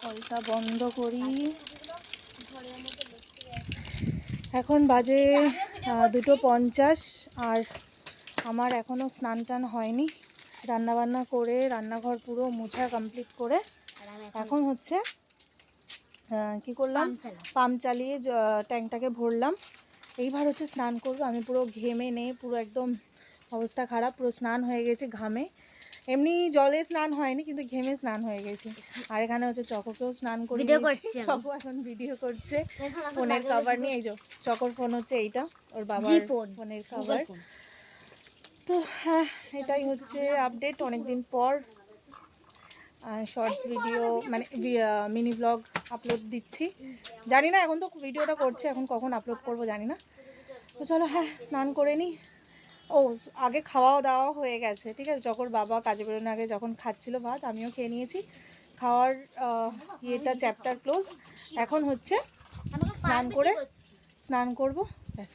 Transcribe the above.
কলটা বন্ধ করি। এখন বাজে 2:50 আর আমার এখনও স্নান টান হয়নি। রান্নাবান্না করে রান্নাঘর পুরো মোছা কমপ্লিট করে এখন হচ্ছে কি করলাম, পাম্প চালিয়ে ট্যাঙ্কটাকে ভরলাম। এইবার হচ্ছে স্নান করবো। আমি পুরো ঘেমে নেই, পুরো একদম অবস্থা খারাপ, পুরো স্নান হয়ে গেছে ঘামে। এমনি জলে স্নান হয়নি, কিন্তু ঘেমে স্নান হয়ে গেছে। আর এখানে হচ্ছে চকোকেও স্নান করে দিয়েছি। চকো এখন ভিডিও করছে ফোনের কভার নিয়ে। এই যে চকোর ফোন হচ্ছে এইটা, ওর বাবার ফোনের কভার। তো হ্যাঁ, এটাই হচ্ছে আপডেট। অনেকদিন পর শর্টস ভিডিও মানে মিনি ব্লগ আপলোড দিচ্ছি। জানি না এখন তো ভিডিওটা করছে, এখন কখন আপলোড করব জানি না। তো চলো হ্যাঁ স্নান করে নিই। ও আগে খাওয়া দাওয়া হয়ে গেছে, ঠিক আছে। যখন বাবা কাজে বেরোনোর আগে যখন খাচ্ছিল ভাত, আমিও খেয়ে নিয়েছি। খাওয়ার ইয়েটা চ্যাপ্টার ক্লোজ। এখন হচ্ছে স্নান করব ব্যাস।